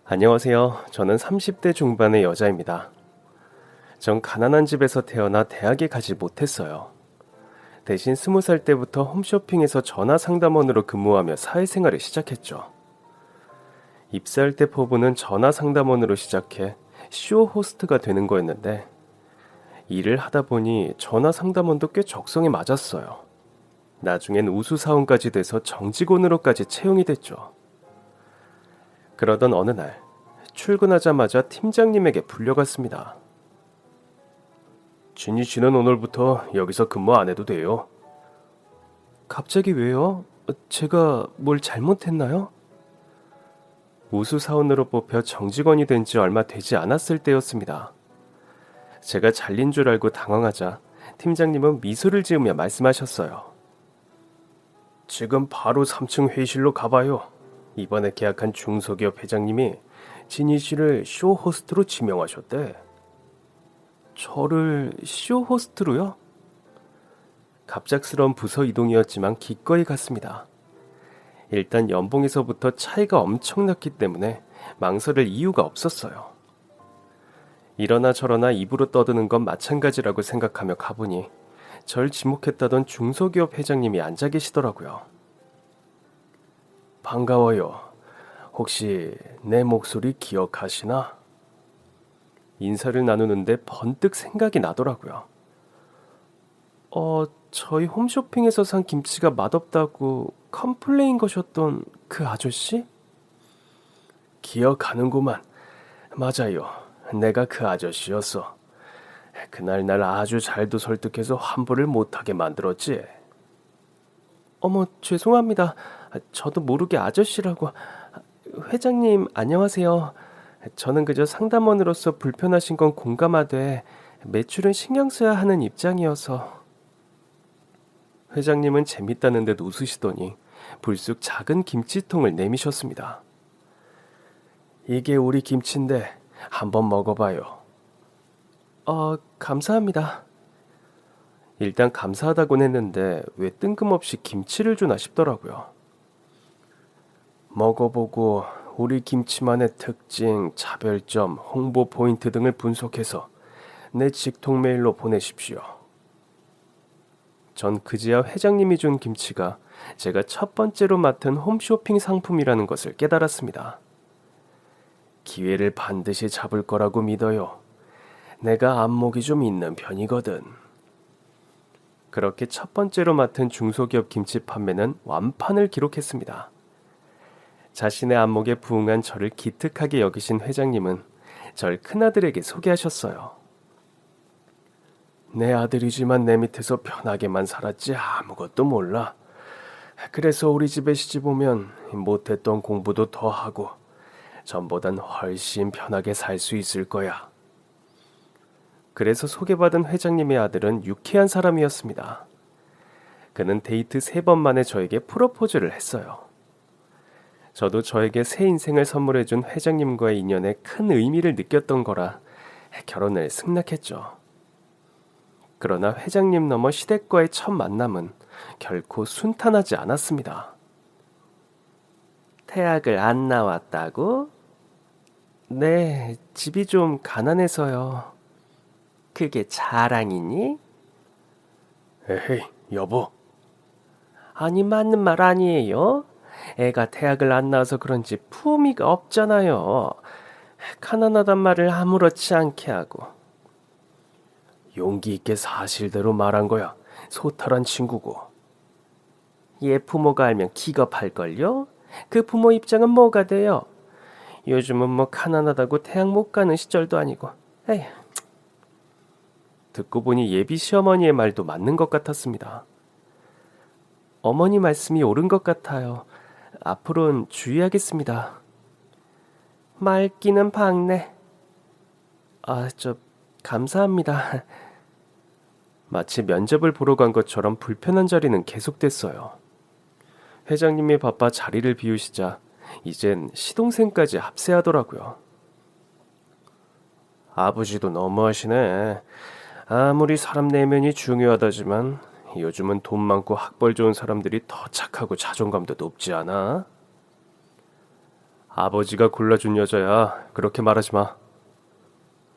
안녕하세요. 저는 30대 중반의 여자입니다. 전 가난한 집에서 태어나 대학에 가지 못했어요. 대신 20살 때부터 홈쇼핑에서 전화 상담원으로 근무하며 사회생활을 시작했죠. 입사할 때 포부는 전화 상담원으로 시작해 쇼 호스트가 되는 거였는데 일을 하다 보니 전화 상담원도 꽤 적성에 맞았어요. 나중엔 우수사원까지 돼서 정직원으로까지 채용이 됐죠. 그러던 어느 날 출근하자마자 팀장님에게 불려갔습니다. 진희 씨는 오늘부터 여기서 근무 안 해도 돼요. 갑자기 왜요? 제가 뭘 잘못했나요? 우수사원으로 뽑혀 정직원이 된 지 얼마 되지 않았을 때였습니다. 제가 잘린 줄 알고 당황하자 팀장님은 미소를 지으며 말씀하셨어요. 지금 바로 3층 회의실로 가봐요. 이번에 계약한 중소기업 회장님이 진희 씨를 쇼 호스트로 지명하셨대. 저를 쇼 호스트로요? 갑작스러운 부서 이동이었지만 기꺼이 갔습니다. 일단 연봉에서부터 차이가 엄청났기 때문에 망설일 이유가 없었어요. 이러나 저러나 입으로 떠드는 건 마찬가지라고 생각하며 가보니 절 지목했다던 중소기업 회장님이 앉아 계시더라고요. 반가워요. 혹시 내 목소리 기억하시나? 인사를 나누는데 번뜩 생각이 나더라고요. 저희 홈쇼핑에서 산 김치가 맛없다고 컴플레인 거셨던 그 아저씨? 기억하는구만. 맞아요. 내가 그 아저씨였어. 그날 날 아주 잘도 설득해서 환불을 못하게 만들었지. 어머, 죄송합니다. 저도 모르게 아저씨라고. 회장님, 안녕하세요. 저는 그저 상담원으로서 불편하신 건 공감하되 매출은 신경 써야 하는 입장이어서. 회장님은 재밌다는 듯 웃으시더니 불쑥 작은 김치통을 내미셨습니다. 이게 우리 김치인데 한번 먹어봐요. 감사합니다. 일단 감사하다곤 했는데 왜 뜬금없이 김치를 주나 싶더라고요. 먹어보고 우리 김치만의 특징, 차별점, 홍보 포인트 등을 분석해서 내 직통 메일로 보내십시오. 전 그제야 회장님이 준 김치가 제가 첫 번째로 맡은 홈쇼핑 상품이라는 것을 깨달았습니다. 기회를 반드시 잡을 거라고 믿어요. 내가 안목이 좀 있는 편이거든. 그렇게 첫 번째로 맡은 중소기업 김치 판매는 완판을 기록했습니다. 자신의 안목에 부응한 저를 기특하게 여기신 회장님은 절 큰아들에게 소개하셨어요. 내 아들이지만 내 밑에서 편하게만 살았지 아무것도 몰라. 그래서 우리 집에 시집 오면 못했던 공부도 더 하고 전보단 훨씬 편하게 살 수 있을 거야. 그래서 소개받은 회장님의 아들은 유쾌한 사람이었습니다. 그는 데이트 3번 만에 저에게 프로포즈를 했어요. 저도 저에게 새 인생을 선물해준 회장님과의 인연에 큰 의미를 느꼈던 거라 결혼을 승낙했죠. 그러나 회장님 넘어 시댁과의 첫 만남은 결코 순탄하지 않았습니다. 대학을 안 나왔다고? 네, 집이 좀 가난해서요. 그게 자랑이니? 에헤이, 여보. 아니, 맞는 말 아니에요? 애가 대학을 안 나와서 그런지 품위가 없잖아요. 가난하단 말을 아무렇지 않게 하고. 용기 있게 사실대로 말한 거야. 소탈한 친구고. 얘 부모가 알면 기겁할걸요? 그 부모 입장은 뭐가 돼요? 요즘은 뭐 가난하다고 대학 못 가는 시절도 아니고. 에휴. 듣고 보니 예비 시어머니의 말도 맞는 것 같았습니다. 어머니 말씀이 옳은 것 같아요. 앞으로는 주의하겠습니다. 말귀는 박네. 감사합니다. 마치 면접을 보러 간 것처럼 불편한 자리는 계속됐어요. 회장님이 바빠 자리를 비우시자 이젠 시동생까지 합세하더라고요. 아버지도 너무하시네. 아무리 사람 내면이 중요하다지만 요즘은 돈 많고 학벌 좋은 사람들이 더 착하고 자존감도 높지 않아? 아버지가 골라준 여자야. 그렇게 말하지 마.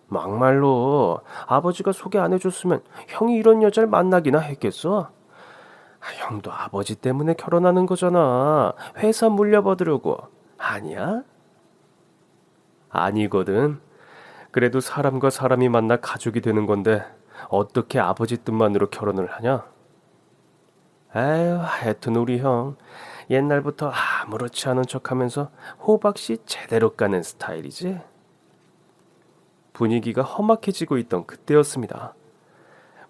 막말로 아버지가 소개 안 해줬으면 형이 이런 여자를 만나기나 했겠어? 형도 아버지 때문에 결혼하는 거잖아. 회사 물려받으려고. 아니야? 아니거든. 그래도 사람과 사람이 만나 가족이 되는 건데 어떻게 아버지 뜻만으로 결혼을 하냐? 에휴, 하여튼 우리 형 옛날부터 아무렇지 않은 척하면서 호박씨 제대로 까는 스타일이지. 분위기가 험악해지고 있던 그때였습니다.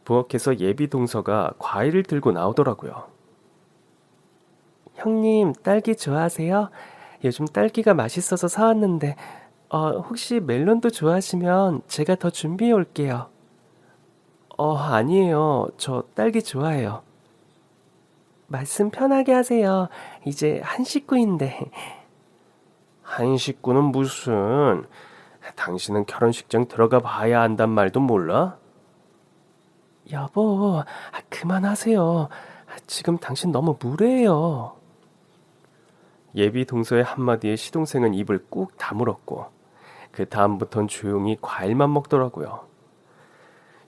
부엌에서 예비 동서가 과일을 들고 나오더라고요. 형님, 딸기 좋아하세요? 요즘 딸기가 맛있어서 사왔는데, 혹시 멜론도 좋아하시면 제가 더 준비해 올게요. 아니에요. 저 딸기 좋아해요. 말씀 편하게 하세요. 이제 한 식구인데. 한 식구는 무슨? 당신은 결혼식장 들어가 봐야 안단 말도 몰라? 여보, 그만하세요. 지금 당신 너무 무례해요. 예비 동서의 한마디에 시동생은 입을 꾹 다물었고 그 다음부턴 조용히 과일만 먹더라고요.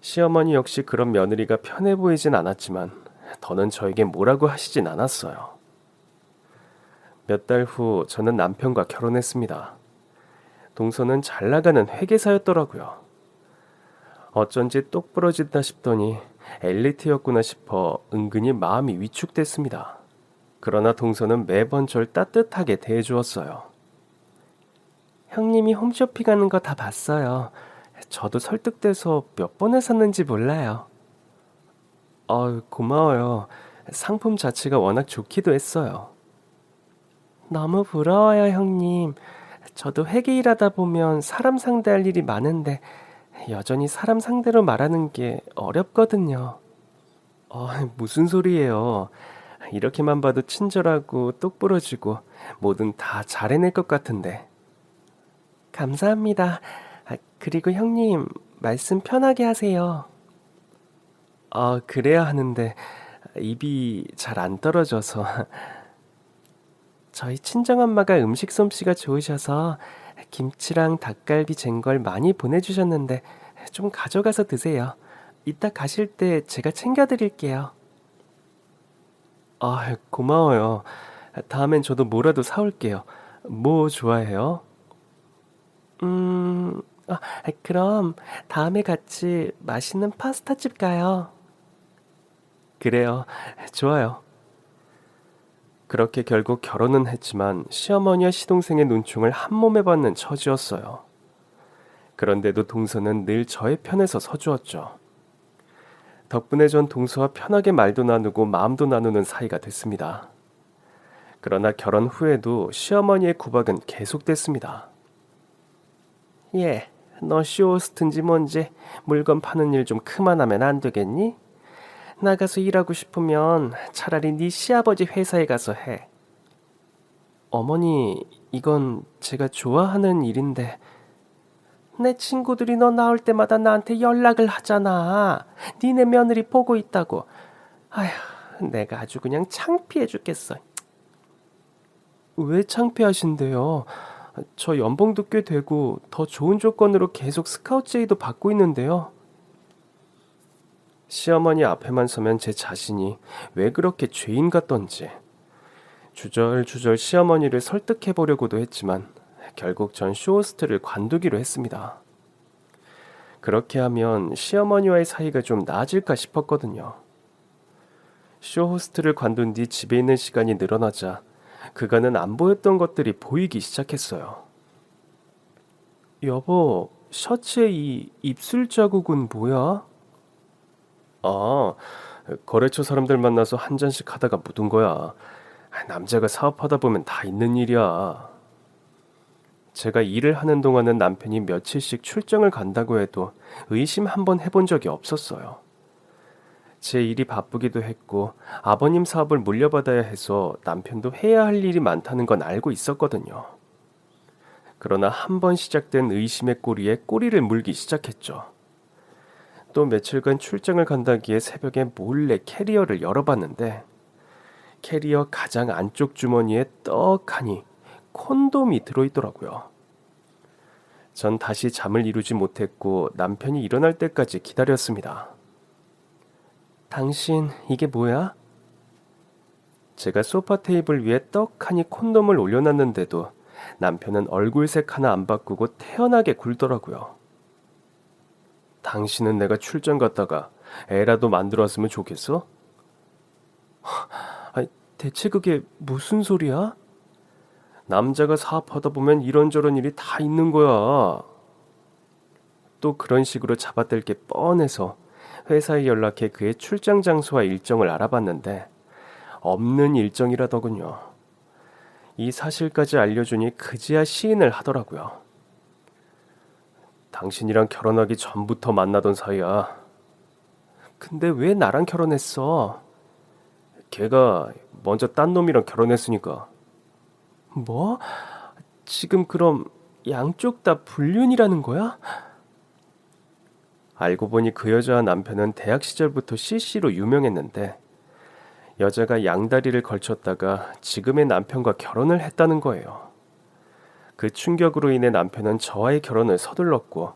시어머니 역시 그런 며느리가 편해 보이진 않았지만 더는 저에게 뭐라고 하시진 않았어요. 몇 달 후 저는 남편과 결혼했습니다. 동서는 잘 나가는 회계사였더라고요. 어쩐지 똑 부러진다 싶더니 엘리트였구나 싶어 은근히 마음이 위축됐습니다. 그러나 동서는 매번 절 따뜻하게 대해주었어요. 형님이 홈쇼핑하는 거 다 봤어요. 저도 설득돼서 몇 번을 샀는지 몰라요. 고마워요. 상품 자체가 워낙 좋기도 했어요. 너무 부러워요, 형님. 저도 회계 일하다 보면 사람 상대할 일이 많은데 여전히 사람 상대로 말하는 게 어렵거든요. 무슨 소리예요. 이렇게만 봐도 친절하고 똑부러지고 뭐든 다 잘해낼 것 같은데. 감사합니다. 그리고 형님, 말씀 편하게 하세요. 그래야 하는데 입이 잘 안 떨어져서. 저희 친정엄마가 음식 솜씨가 좋으셔서 김치랑 닭갈비 쟁걸 많이 보내주셨는데 좀 가져가서 드세요. 이따 가실 때 제가 챙겨드릴게요. 고마워요. 다음엔 저도 뭐라도 사올게요. 뭐 좋아해요? 음, 그럼 다음에 같이 맛있는 파스타집 가요. 그래요. 좋아요. 그렇게 결국 결혼은 했지만 시어머니와 시동생의 눈총을 한 몸에 받는 처지였어요. 그런데도 동서는 늘 저의 편에서 서주었죠. 덕분에 전 동서와 편하게 말도 나누고 마음도 나누는 사이가 됐습니다. 그러나 결혼 후에도 시어머니의 구박은 계속됐습니다. 너 쇼호스트인지 뭔지 물건 파는 일 좀 그만하면 안 되겠니? 나가서 일하고 싶으면 차라리 네 시아버지 회사에 가서 해. 어머니, 이건 제가 좋아하는 일인데. 내 친구들이 너 나올 때마다 나한테 연락을 하잖아. 니네 며느리 보고 있다고. 아휴, 내가 아주 그냥 창피해 죽겠어. 왜 창피하신데요? 저 연봉도 꽤 되고 더 좋은 조건으로 계속 스카우트 제의도 받고 있는데요. 시어머니 앞에만 서면 제 자신이 왜 그렇게 죄인 같던지 주절주절 시어머니를 설득해 보려고도 했지만 결국 전 쇼호스트를 관두기로 했습니다. 그렇게 하면 시어머니와의 사이가 좀 나아질까 싶었거든요. 쇼호스트를 관둔 뒤 집에 있는 시간이 늘어나자 그간은 안 보였던 것들이 보이기 시작했어요. 여보, 셔츠에 이 입술 자국은 뭐야? 아, 거래처 사람들 만나서 한 잔씩 하다가 묻은 거야. 남자가 사업하다 보면 다 있는 일이야. 제가 일을 하는 동안은 남편이 며칠씩 출장을 간다고 해도 의심 한번 해본 적이 없었어요. 제 일이 바쁘기도 했고 아버님 사업을 물려받아야 해서 남편도 해야 할 일이 많다는 건 알고 있었거든요. 그러나 한 번 시작된 의심의 꼬리에 꼬리를 물기 시작했죠. 또 며칠간 출장을 간다기에 새벽에 몰래 캐리어를 열어봤는데 캐리어 가장 안쪽 주머니에 떡하니 콘돔이 들어있더라고요. 전 다시 잠을 이루지 못했고 남편이 일어날 때까지 기다렸습니다. 당신 이게 뭐야? 제가 소파 테이블 위에 떡하니 콘돔을 올려놨는데도 남편은 얼굴색 하나 안 바꾸고 태연하게 굴더라고요. 당신은 내가 출장 갔다가 애라도 만들어 왔으면 좋겠어? 아니, 대체 그게 무슨 소리야? 남자가 사업하다 보면 이런저런 일이 다 있는 거야. 또 그런 식으로 잡아댈 게 뻔해서 회사에 연락해 그의 출장 장소와 일정을 알아봤는데 없는 일정이라더군요. 이 사실까지 알려주니 그제야 시인을 하더라고요. 당신이랑 결혼하기 전부터 만나던 사이야. 근데 왜 나랑 결혼했어? 걔가 먼저 딴 놈이랑 결혼했으니까. 뭐? 지금 그럼 양쪽 다 불륜이라는 거야? 알고 보니 그 여자와 남편은 대학 시절부터 CC로 유명했는데 여자가 양다리를 걸쳤다가 지금의 남편과 결혼을 했다는 거예요. 그 충격으로 인해 남편은 저와의 결혼을 서둘렀고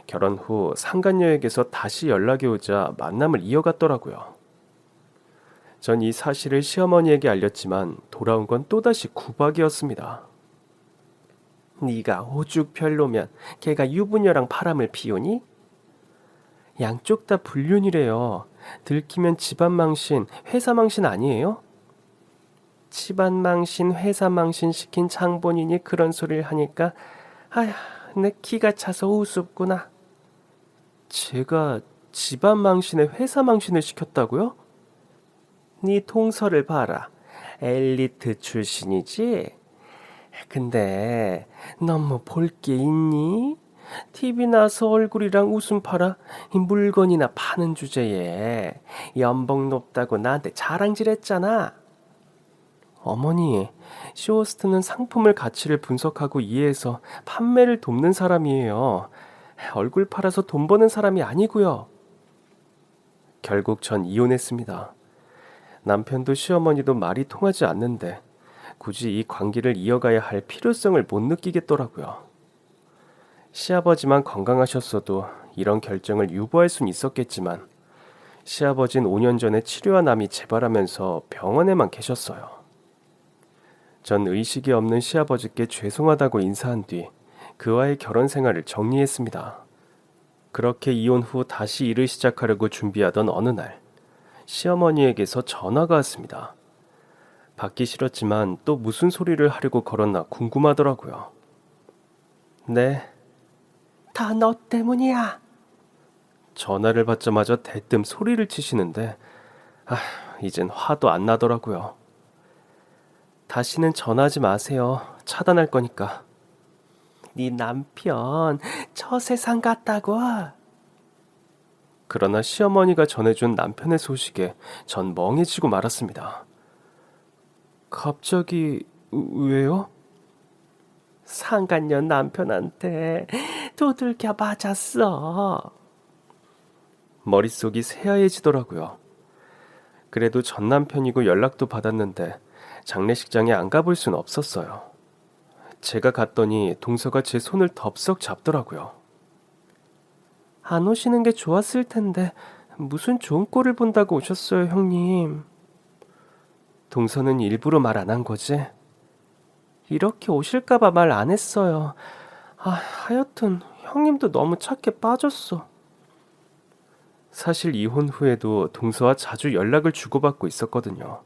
결혼 후 상간녀에게서 다시 연락이 오자 만남을 이어갔더라고요. 전 이 사실을 시어머니에게 알렸지만 돌아온 건 또다시 구박이었습니다. 네가 오죽 별로면 걔가 유부녀랑 바람을 피우니? 양쪽 다 불륜이래요. 들키면 집안 망신, 회사 망신 아니에요? 집안 망신, 회사 망신 시킨 장본인이 그런 소리를 하니까 아휴, 내 기가 차서 우습구나. 제가 집안 망신에 회사 망신을 시켰다고요? 네 동서를 봐라. 엘리트 출신이지? 근데 너무 볼 게 있니? TV 나서 얼굴이랑 웃음 팔아 이 물건이나 파는 주제에 연봉 높다고 나한테 자랑질했잖아. 어머니, 쇼호스트는 상품을 가치를 분석하고 이해해서 판매를 돕는 사람이에요. 얼굴 팔아서 돈 버는 사람이 아니고요. 결국 전 이혼했습니다. 남편도 시어머니도 말이 통하지 않는데 굳이 이 관계를 이어가야 할 필요성을 못 느끼겠더라고요. 시아버지만 건강하셨어도 이런 결정을 유보할 순 있었겠지만 시아버진 5년 전에 치료한 암이 재발하면서 병원에만 계셨어요. 전 의식이 없는 시아버지께 죄송하다고 인사한 뒤 그와의 결혼 생활을 정리했습니다. 그렇게 이혼 후 다시 일을 시작하려고 준비하던 어느 날 시어머니에게서 전화가 왔습니다. 받기 싫었지만 또 무슨 소리를 하려고 걸었나 궁금하더라고요. 네. 다 너 때문이야. 전화를 받자마자 대뜸 소리를 치시는데 이젠 화도 안 나더라고요. 다시는 전화하지 마세요. 차단할 거니까. 네 남편 저 세상 같다고. 그러나 시어머니가 전해준 남편의 소식에 전 멍해지고 말았습니다. 갑자기 왜요? 상간녀 남편한테 두들겨 맞았어. 머릿속이 새하얘지더라고요. 그래도 전 남편이고 연락도 받았는데 장례식장에 안 가볼 순 없었어요. 제가 갔더니 동서가 제 손을 덥석 잡더라고요. 안 오시는 게 좋았을 텐데 무슨 좋은 꼴을 본다고 오셨어요, 형님. 동서는 일부러 말 안 한 거지? 이렇게 오실까봐 말 안 했어요. 하여튼 형님도 너무 착해 빠졌어. 사실 이혼 후에도 동서와 자주 연락을 주고받고 있었거든요.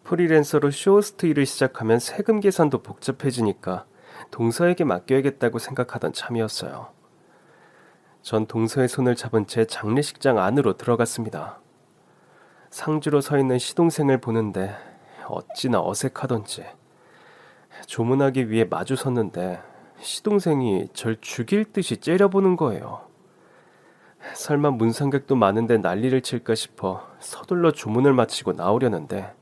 프리랜서로 쇼호스트 일을 시작하면 세금 계산도 복잡해지니까 동서에게 맡겨야겠다고 생각하던 참이었어요. 전 동서의 손을 잡은 채 장례식장 안으로 들어갔습니다. 상주로 서 있는 시동생을 보는데 어찌나 어색하던지 조문하기 위해 마주 섰는데 시동생이 절 죽일 듯이 째려보는 거예요. 설마 문상객도 많은데 난리를 칠까 싶어 서둘러 조문을 마치고 나오려는데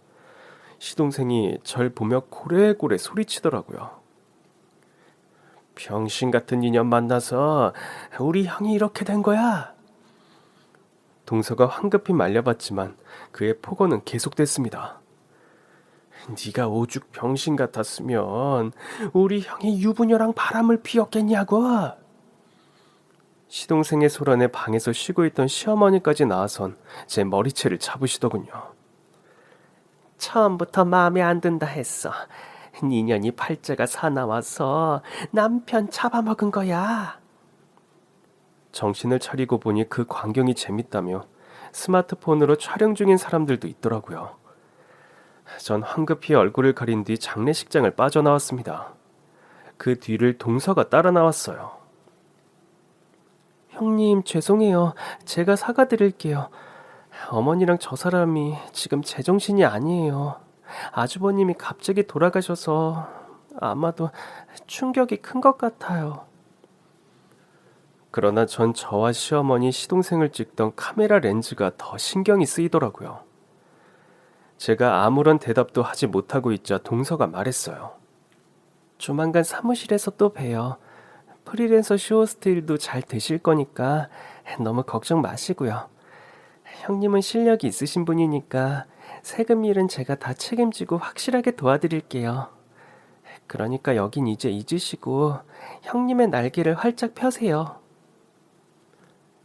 시동생이 절 보며 고래고래 소리치더라고요. 병신 같은 인연 만나서 우리 형이 이렇게 된 거야. 동서가 황급히 말려봤지만 그의 폭언은 계속됐습니다. 네가 오죽 병신 같았으면 우리 형이 유부녀랑 바람을 피웠겠냐고. 시동생의 소란에 방에서 쉬고 있던 시어머니까지 나와선 제 머리채를 잡으시더군요. 처음부터 마음에 안 든다 했어. 니년이 팔자가 사나워서 남편 잡아먹은 거야. 정신을 차리고 보니 그 광경이 재밌다며 스마트폰으로 촬영 중인 사람들도 있더라고요. 전 황급히 얼굴을 가린 뒤 장례식장을 빠져나왔습니다. 그 뒤를 동서가 따라 나왔어요. 형님, 죄송해요. 제가 사과드릴게요. 어머니랑 저 사람이 지금 제정신이 아니에요. 아주버님이 갑자기 돌아가셔서 아마도 충격이 큰 것 같아요. 그러나 전 저와 시어머니 시동생을 찍던 카메라 렌즈가 더 신경이 쓰이더라고요. 제가 아무런 대답도 하지 못하고 있자 동서가 말했어요. 조만간 사무실에서 또 봬요. 프리랜서 쇼호스트 일도 잘 되실 거니까 너무 걱정 마시고요. 형님은 실력이 있으신 분이니까 세금 일은 제가 다 책임지고 확실하게 도와드릴게요. 그러니까 여긴 이제 잊으시고 형님의 날개를 활짝 펴세요.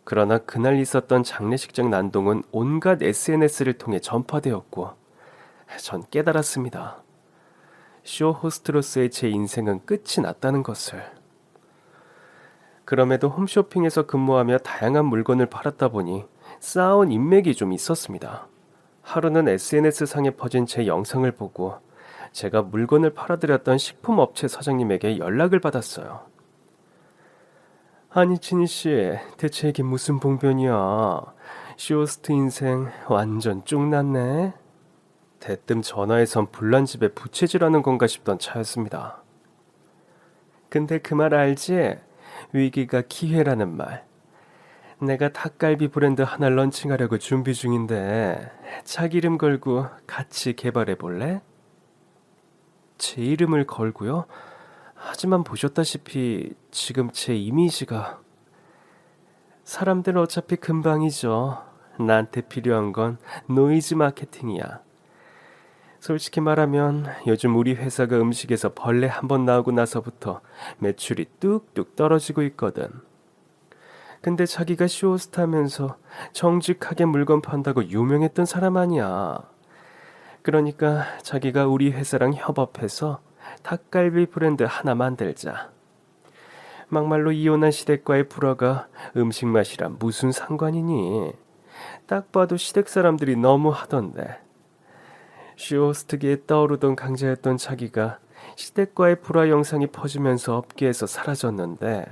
그러나 그날 있었던 장례식장 난동은 온갖 SNS를 통해 전파되었고 전 깨달았습니다. 쇼 호스트로서의 제 인생은 끝이 났다는 것을. 그럼에도 홈쇼핑에서 근무하며 다양한 물건을 팔았다 보니 쌓아온 인맥이 좀 있었습니다. 하루는 SNS상에 퍼진 제 영상을 보고 제가 물건을 팔아드렸던 식품업체 사장님에게 연락을 받았어요. 아니 진희씨, 대체 이게 무슨 봉변이야. 쇼호스트 인생 완전 쭉 났네. 대뜸 전화해선 불난집에 부채질하는 건가 싶던 차였습니다. 근데 그 말 알지? 위기가 기회라는 말. 내가 닭갈비 브랜드 하나 런칭하려고 준비 중인데 자기 이름 걸고 같이 개발해 볼래? 제 이름을 걸고요? 하지만 보셨다시피 지금 제 이미지가. 사람들 어차피 금방이죠. 나한테 필요한 건 노이즈 마케팅이야. 솔직히 말하면 요즘 우리 회사가 음식에서 벌레 한 번 나오고 나서부터 매출이 뚝뚝 떨어지고 있거든. 근데 자기가 쇼호스트하면서 정직하게 물건 판다고 유명했던 사람 아니야. 그러니까 자기가 우리 회사랑 협업해서 닭갈비 브랜드 하나 만들자. 막말로 이혼한 시댁과의 불화가 음식 맛이랑 무슨 상관이니? 딱 봐도 시댁 사람들이 너무 하던데. 쇼호스트계에 떠오르던 강자였던 자기가 시댁과의 불화 영상이 퍼지면서 업계에서 사라졌는데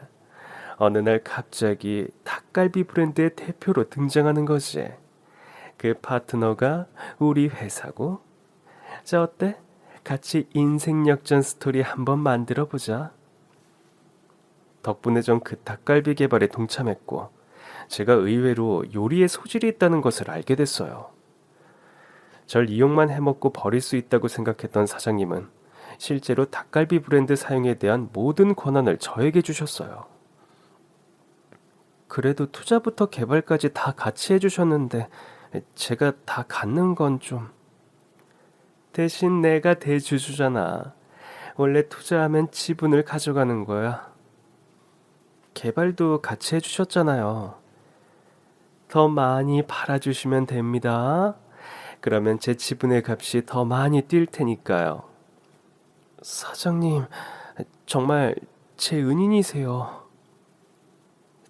어느 날 갑자기 닭갈비 브랜드의 대표로 등장하는 거지. 그 파트너가 우리 회사고. 자, 어때? 같이 인생 역전 스토리 한번 만들어 보자. 덕분에 전 그 닭갈비 개발에 동참했고 제가 의외로 요리에 소질이 있다는 것을 알게 됐어요. 절 이용만 해먹고 버릴 수 있다고 생각했던 사장님은 실제로 닭갈비 브랜드 사용에 대한 모든 권한을 저에게 주셨어요. 그래도 투자부터 개발까지 다 같이 해주셨는데 제가 다 갖는 건 좀. 대신 내가 대주주잖아. 원래 투자하면 지분을 가져가는 거야. 개발도 같이 해주셨잖아요. 더 많이 팔아주시면 됩니다. 그러면 제 지분의 값이 더 많이 뛸 테니까요. 사장님, 정말 제 은인이세요.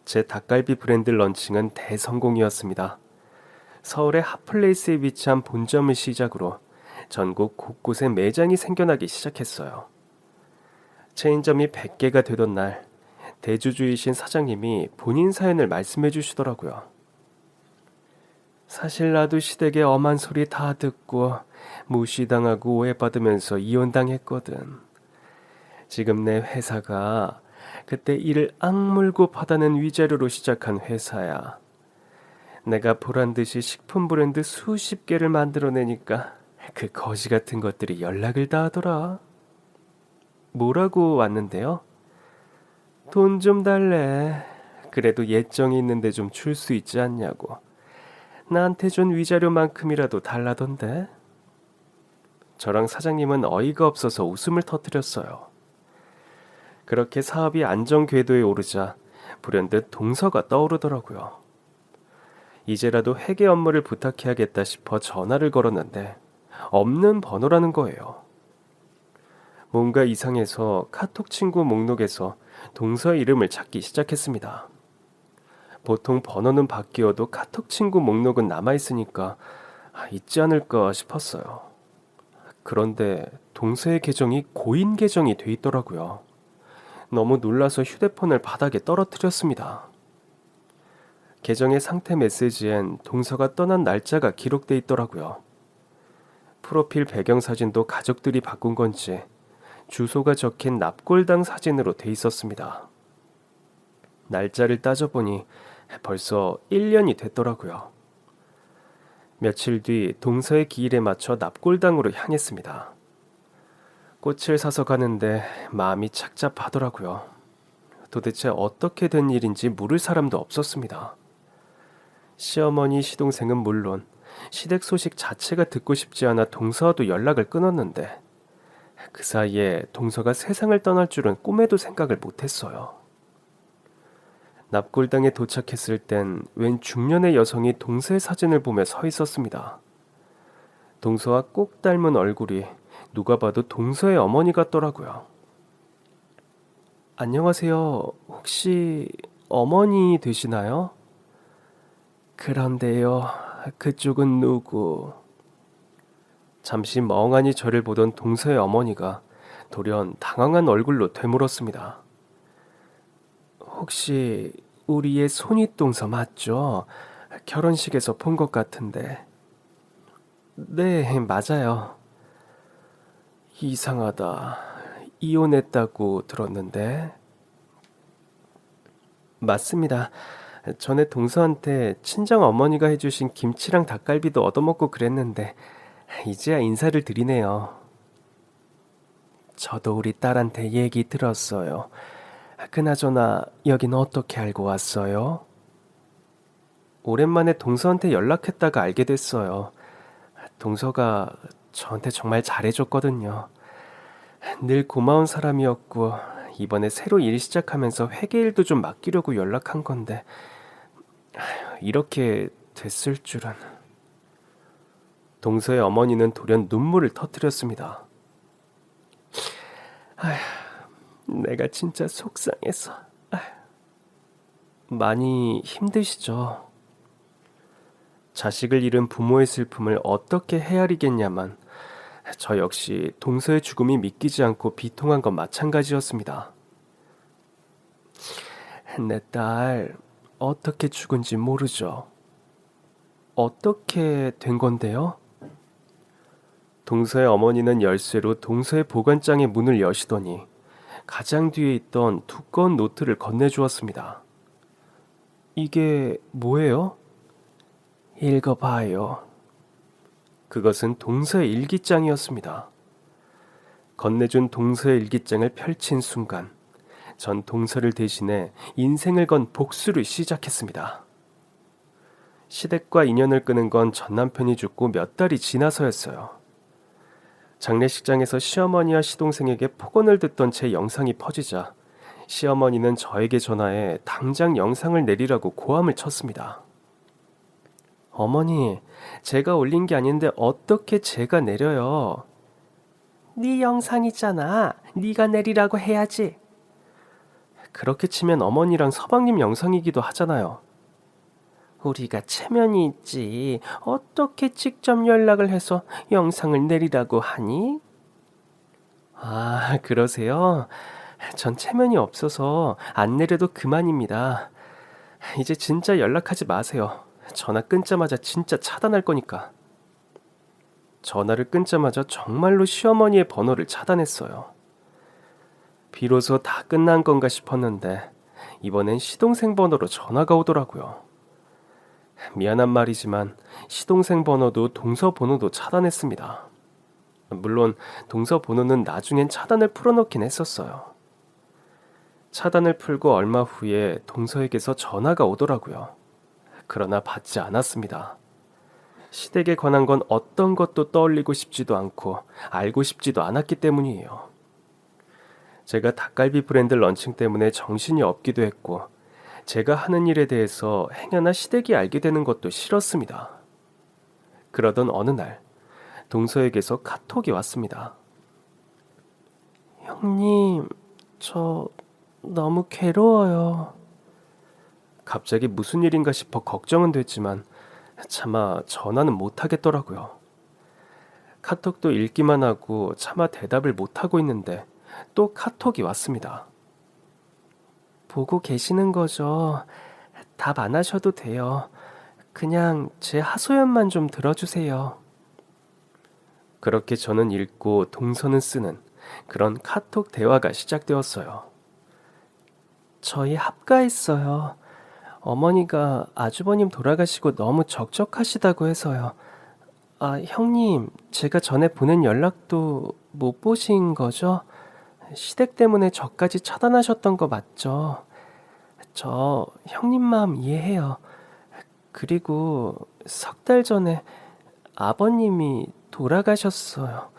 제 닭갈비 브랜드 런칭은 대성공이었습니다. 서울의 핫플레이스에 위치한 본점을 시작으로 전국 곳곳에 매장이 생겨나기 시작했어요. 체인점이 100개가 되던 날, 대주주이신 사장님이 본인 사연을 말씀해 주시더라고요. 사실 나도 시댁의 엄한 소리 다 듣고 무시당하고 오해받으면서 이혼당했거든. 지금 내 회사가 그때 이를 악물고 받아낸 위자료로 시작한 회사야. 내가 보란듯이 식품 브랜드 수십 개를 만들어내니까 그 거지 같은 것들이 연락을 다 하더라. 뭐라고 왔는데요? 돈 좀 달래. 그래도 예정이 있는데 좀 줄 수 있지 않냐고. 나한테 준 위자료만큼이라도 달라던데. 저랑 사장님은 어이가 없어서 웃음을 터뜨렸어요. 그렇게 사업이 안정 궤도에 오르자 불현듯 동서가 떠오르더라고요. 이제라도 회계 업무를 부탁해야겠다 싶어 전화를 걸었는데 없는 번호라는 거예요. 뭔가 이상해서 카톡 친구 목록에서 동서의 이름을 찾기 시작했습니다. 보통 번호는 바뀌어도 카톡 친구 목록은 남아있으니까 있지 않을까 싶었어요. 그런데 동서의 계정이 고인 계정이 돼 있더라고요. 너무 놀라서 휴대폰을 바닥에 떨어뜨렸습니다. 계정의 상태 메시지엔 동서가 떠난 날짜가 기록돼 있더라고요. 프로필 배경사진도 가족들이 바꾼 건지 주소가 적힌 납골당 사진으로 돼 있었습니다. 날짜를 따져보니 벌써 1년이 됐더라고요. 며칠 뒤 동서의 기일에 맞춰 납골당으로 향했습니다. 꽃을 사서 가는데 마음이 착잡하더라고요. 도대체 어떻게 된 일인지 물을 사람도 없었습니다. 시어머니, 시동생은 물론 시댁 소식 자체가 듣고 싶지 않아 동서와도 연락을 끊었는데 그 사이에 동서가 세상을 떠날 줄은 꿈에도 생각을 못했어요. 납골당에 도착했을 땐 웬 중년의 여성이 동서의 사진을 보며 서 있었습니다. 동서와 꼭 닮은 얼굴이 누가 봐도 동서의 어머니 같더라고요. 안녕하세요. 혹시 어머니 되시나요? 그런데요. 그쪽은 누구? 잠시 멍하니 저를 보던 동서의 어머니가 돌연 당황한 얼굴로 되물었습니다. 혹시 우리의 손윗동서 맞죠? 결혼식에서 본 것 같은데. 네, 맞아요. 이상하다. 이혼했다고 들었는데. 맞습니다. 전에 동서한테 친정 어머니가 해주신 김치랑 닭갈비도 얻어먹고 그랬는데 이제야 인사를 드리네요. 저도 우리 딸한테 얘기 들었어요. 그나저나 여긴 어떻게 알고 왔어요? 오랜만에 동서한테 연락했다가 알게 됐어요. 동서가 저한테 정말 잘해줬거든요. 늘 고마운 사람이었고 이번에 새로 일 시작하면서 회계 일도 좀 맡기려고 연락한 건데 이렇게 됐을 줄은. 동서의 어머니는 돌연 눈물을 터뜨렸습니다. 내가 진짜 속상해서. 많이 힘드시죠? 자식을 잃은 부모의 슬픔을 어떻게 헤아리겠냐만 저 역시 동서의 죽음이 믿기지 않고 비통한 건 마찬가지였습니다. 내 딸 어떻게 죽은지 모르죠. 어떻게 된 건데요? 동서의 어머니는 열쇠로 동서의 보관장의 문을 여시더니 가장 뒤에 있던 두꺼운 노트를 건네주었습니다. 이게 뭐예요? 읽어봐요. 그것은 동서의 일기장이었습니다. 건네준 동서의 일기장을 펼친 순간 전 동서를 대신해 인생을 건 복수를 시작했습니다. 시댁과 인연을 끊은 건 전 남편이 죽고 몇 달이 지나서였어요. 장례식장에서 시어머니와 시동생에게 폭언을 듣던 제 영상이 퍼지자 시어머니는 저에게 전화해 당장 영상을 내리라고 고함을 쳤습니다. 어머니, 제가 올린 게 아닌데 어떻게 제가 내려요? 네 영상이잖아. 네가 내리라고 해야지. 그렇게 치면 어머니랑 서방님 영상이기도 하잖아요. 우리가 체면이 있지. 어떻게 직접 연락을 해서 영상을 내리라고 하니? 아, 그러세요? 전 체면이 없어서 안 내려도 그만입니다. 이제 진짜 연락하지 마세요. 전화 끊자마자 진짜 차단할 거니까. 전화를 끊자마자 정말로 시어머니의 번호를 차단했어요. 비로소 다 끝난 건가 싶었는데 이번엔 시동생 번호로 전화가 오더라고요. 미안한 말이지만 시동생 번호도 동서 번호도 차단했습니다. 물론 동서 번호는 나중엔 차단을 풀어놓긴 했었어요. 차단을 풀고 얼마 후에 동서에게서 전화가 오더라고요. 그러나 받지 않았습니다. 시댁에 관한 건 어떤 것도 떠올리고 싶지도 않고 알고 싶지도 않았기 때문이에요. 제가 닭갈비 브랜드 런칭 때문에 정신이 없기도 했고, 제가 하는 일에 대해서 행여나 시댁이 알게 되는 것도 싫었습니다. 그러던 어느 날, 동서에게서 카톡이 왔습니다. 형님, 저 너무 괴로워요. 갑자기 무슨 일인가 싶어 걱정은 됐지만 차마 전화는 못 하겠더라고요. 카톡도 읽기만 하고 차마 대답을 못 하고 있는데 또 카톡이 왔습니다. 보고 계시는 거죠? 답 안 하셔도 돼요. 그냥 제 하소연만 좀 들어주세요. 그렇게 저는 읽고 동서는 쓰는 그런 카톡 대화가 시작되었어요. 저희 합가했어요. 어머니가 아주버님 돌아가시고 너무 적적하시다고 해서요. 아, 형님, 제가 전에 보낸 연락도 못 보신 거죠? 시댁 때문에 저까지 차단하셨던 거 맞죠? 저 형님 마음 이해해요. 그리고 석 달 전에 아버님이 돌아가셨어요.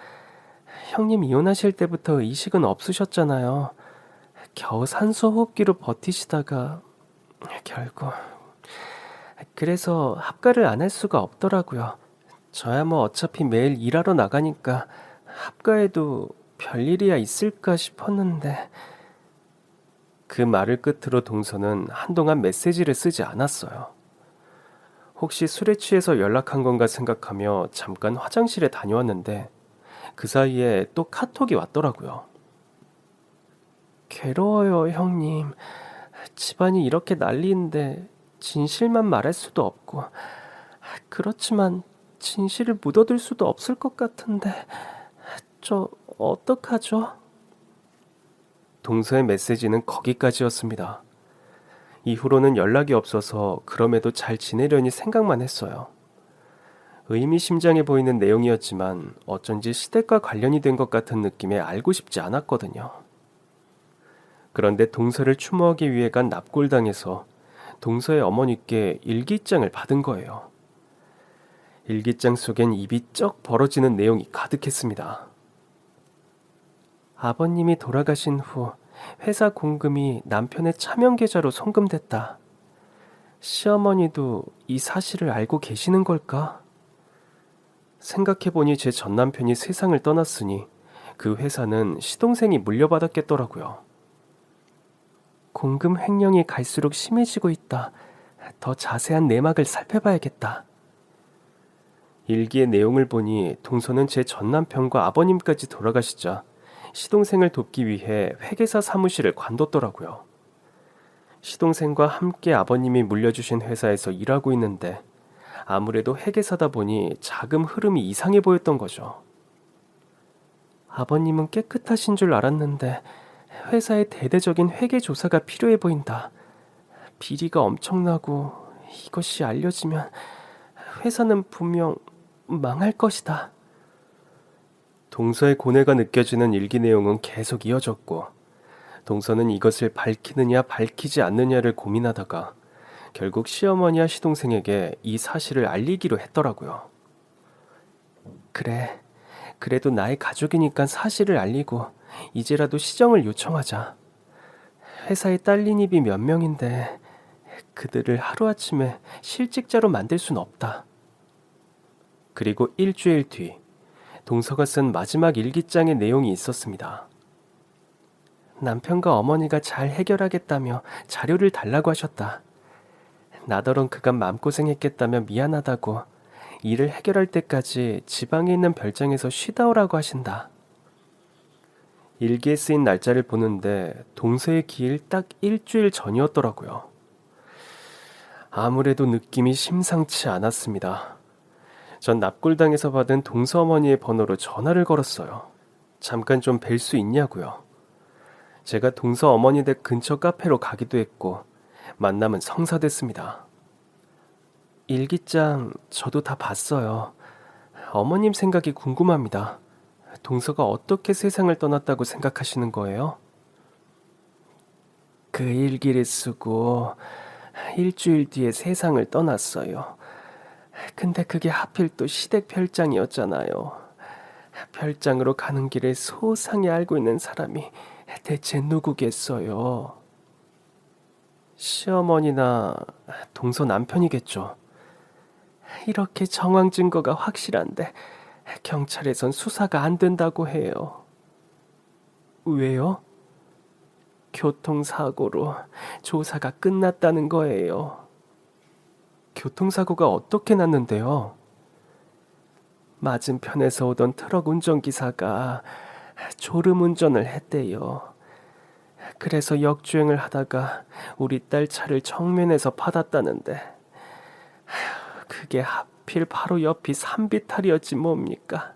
형님 이혼하실 때부터 의식은 없으셨잖아요. 겨우 산소호흡기로 버티시다가 결국 그래서 합가를 안 할 수가 없더라고요. 저야 뭐 어차피 매일 일하러 나가니까 합가에도 별일이야 있을까 싶었는데 그 말을 끝으로 동서는 한동안 메시지를 쓰지 않았어요. 혹시 술에 취해서 연락한 건가 생각하며 잠깐 화장실에 다녀왔는데 그 사이에 또 카톡이 왔더라고요. 괴로워요, 형님. 집안이 이렇게 난리인데 진실만 말할 수도 없고 그렇지만 진실을 묻어둘 수도 없을 것 같은데 저 어떡하죠? 동서의 메시지는 거기까지였습니다. 이후로는 연락이 없어서 그럼에도 잘 지내려니 생각만 했어요. 의미심장해 보이는 내용이었지만 어쩐지 시댁과 관련이 된 것 같은 느낌에 알고 싶지 않았거든요. 그런데 동서를 추모하기 위해 간 납골당에서 동서의 어머니께 일기장을 받은 거예요. 일기장 속엔 입이 쩍 벌어지는 내용이 가득했습니다. 아버님이 돌아가신 후 회사 공금이 남편의 차명 계좌로 송금됐다. 시어머니도 이 사실을 알고 계시는 걸까? 생각해보니 제 전남편이 세상을 떠났으니 그 회사는 시동생이 물려받았겠더라고요. 공금 횡령이 갈수록 심해지고 있다. 더 자세한 내막을 살펴봐야겠다. 일기의 내용을 보니 동서는 제 전남편과 아버님까지 돌아가시자 시동생을 돕기 위해 회계사 사무실을 관뒀더라고요. 시동생과 함께 아버님이 물려주신 회사에서 일하고 있는데 아무래도 회계사다 보니 자금 흐름이 이상해 보였던 거죠. 아버님은 깨끗하신 줄 알았는데 회사에 대대적인 회계 조사가 필요해 보인다. 비리가 엄청나고 이것이 알려지면 회사는 분명 망할 것이다. 동서의 고뇌가 느껴지는 일기 내용은 계속 이어졌고 동서는 이것을 밝히느냐 밝히지 않느냐를 고민하다가 결국 시어머니와 시동생에게 이 사실을 알리기로 했더라고요. 그래, 그래도 나의 가족이니까 사실을 알리고 이제라도 시정을 요청하자. 회사에 딸린 입이 몇 명인데 그들을 하루아침에 실직자로 만들 순 없다. 그리고 일주일 뒤 동서가 쓴 마지막 일기장의 내용이 있었습니다. 남편과 어머니가 잘 해결하겠다며 자료를 달라고 하셨다. 나더러 그간 마음고생했겠다며 미안하다고 일을 해결할 때까지 지방에 있는 별장에서 쉬다 오라고 하신다. 일기에 쓰인 날짜를 보는데 동서의 기일 딱 일주일 전이었더라고요. 아무래도 느낌이 심상치 않았습니다. 전 납골당에서 받은 동서 어머니의 번호로 전화를 걸었어요. 잠깐 좀 뵐 수 있냐고요. 제가 동서 어머니 댁 근처 카페로 가기도 했고 만남은 성사됐습니다. 일기장 저도 다 봤어요. 어머님 생각이 궁금합니다. 동서가 어떻게 세상을 떠났다고 생각하시는 거예요? 그 일기를 쓰고 일주일 뒤에 세상을 떠났어요. 근데 그게 하필 또 시댁 별장이었잖아요. 별장으로 가는 길에 소상히 알고 있는 사람이 대체 누구겠어요? 시어머니나 동서 남편이겠죠. 이렇게 정황 증거가 확실한데 경찰에선 수사가 안 된다고 해요. 왜요? 교통사고로 조사가 끝났다는 거예요. 교통사고가 어떻게 났는데요? 맞은편에서 오던 트럭 운전기사가 졸음 운전을 했대요. 그래서 역주행을 하다가 우리 딸 차를 정면에서 받았다는데 그게 하필 바로 옆이 산비탈이었지 뭡니까?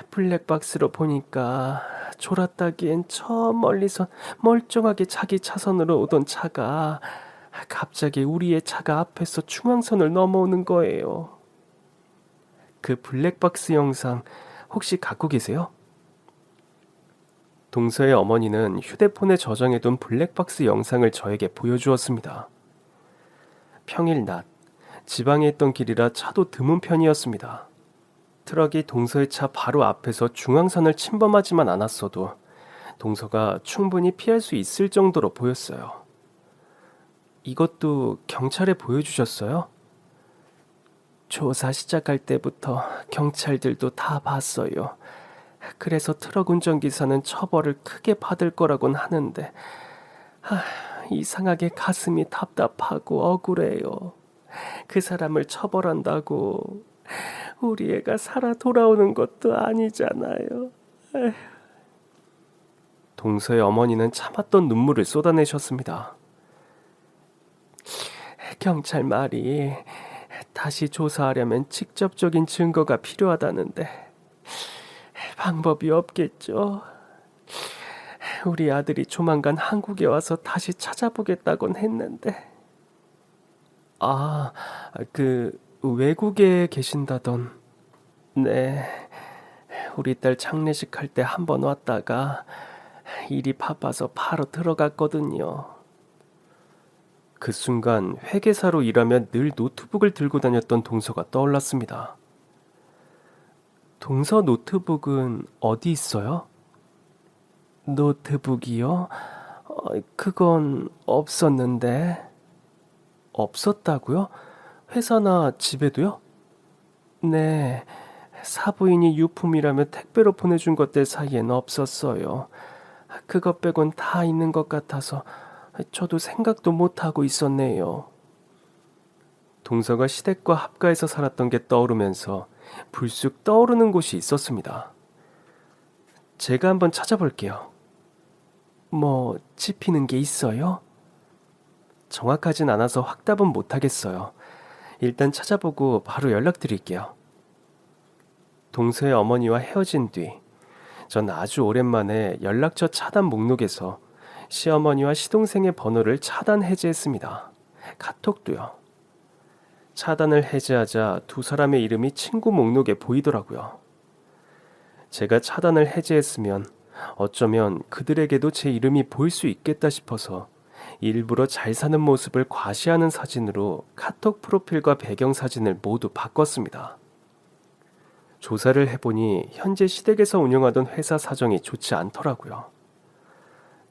블랙박스로 보니까 졸았다기엔 저 멀리서 멀쩡하게 자기 차선으로 오던 차가 갑자기 우리의 차가 앞에서 중앙선을 넘어오는 거예요. 그 블랙박스 영상 혹시 갖고 계세요? 동서의 어머니는 휴대폰에 저장해둔 블랙박스 영상을 저에게 보여주었습니다. 평일 낮, 지방에 있던 길이라 차도 드문 편이었습니다. 트럭이 동서의 차 바로 앞에서 중앙선을 침범하지만 않았어도 동서가 충분히 피할 수 있을 정도로 보였어요. 이것도 경찰에 보여주셨어요? 조사 시작할 때부터 경찰들도 다 봤어요. 그래서 트럭 운전기사는 처벌을 크게 받을 거라곤 하는데 이상하게 가슴이 답답하고 억울해요. 그 사람을 처벌한다고 우리 애가 살아 돌아오는 것도 아니잖아요. 에휴. 동서의 어머니는 참았던 눈물을 쏟아내셨습니다. 경찰 말이 다시 조사하려면 직접적인 증거가 필요하다는데 방법이 없겠죠. 우리 아들이 조만간 한국에 와서 다시 찾아보겠다곤 했는데. 그 외국에 계신다던. 네, 우리 딸 장례식 할 때 한 번 왔다가 일이 바빠서 바로 들어갔거든요. 그 순간 회계사로 일하며 늘 노트북을 들고 다녔던 동서가 떠올랐습니다. 동서 노트북은 어디 있어요? 노트북이요? 그건 없었는데. 없었다고요? 회사나 집에도요? 네, 사부인이 유품이라며 택배로 보내준 것들 사이엔 없었어요. 그것 빼곤 다 있는 것 같아서 저도 생각도 못하고 있었네요. 동서가 시댁과 합가해서 살았던 게 떠오르면서 불쑥 떠오르는 곳이 있었습니다. 제가 한번 찾아볼게요. 뭐 짚히는 게 있어요? 정확하진 않아서 확답은 못하겠어요. 일단 찾아보고 바로 연락드릴게요. 동서의 어머니와 헤어진 뒤, 전 아주 오랜만에 연락처 차단 목록에서 시어머니와 시동생의 번호를 차단 해제했습니다. 카톡도요. 차단을 해제하자 두 사람의 이름이 친구 목록에 보이더라고요. 제가 차단을 해제했으면 어쩌면 그들에게도 제 이름이 보일 수 있겠다 싶어서 일부러 잘 사는 모습을 과시하는 사진으로 카톡 프로필과 배경사진을 모두 바꿨습니다. 조사를 해보니 현재 시댁에서 운영하던 회사 사정이 좋지 않더라고요.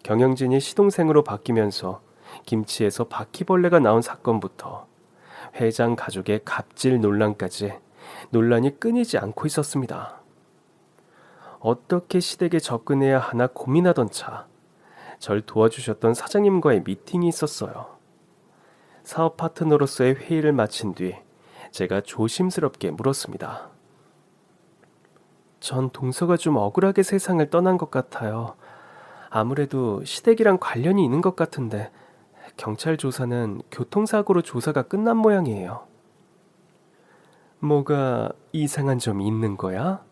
경영진이 시동생으로 바뀌면서 김치에서 바퀴벌레가 나온 사건부터 회장 가족의 갑질 논란까지 논란이 끊이지 않고 있었습니다. 어떻게 시댁에 접근해야 하나 고민하던 차, 절 도와주셨던 사장님과의 미팅이 있었어요. 사업 파트너로서의 회의를 마친 뒤 제가 조심스럽게 물었습니다. 전 동서가 좀 억울하게 세상을 떠난 것 같아요. 아무래도 시댁이랑 관련이 있는 것 같은데 경찰 조사는 교통사고로 조사가 끝난 모양이에요. 뭐가 이상한 점이 있는 거야?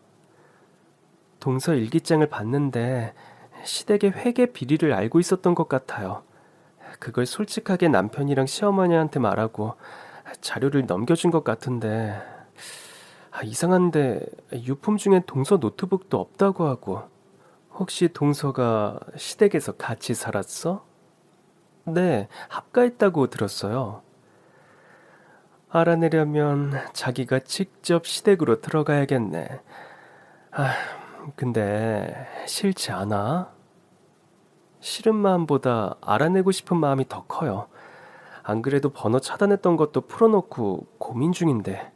동서 일기장을 봤는데 시댁의 회계 비리를 알고 있었던 것 같아요. 그걸 솔직하게 남편이랑 시어머니한테 말하고 자료를 넘겨준 것 같은데 이상한데 유품 중엔 동서 노트북도 없다고 하고. 혹시 동서가 시댁에서 같이 살았어? 네, 합가했다고 들었어요. 알아내려면 자기가 직접 시댁으로 들어가야겠네. 아, 근데 싫지 않아? 싫은 마음보다 알아내고 싶은 마음이 더 커요. 안 그래도 번호 차단했던 것도 풀어놓고 고민 중인데.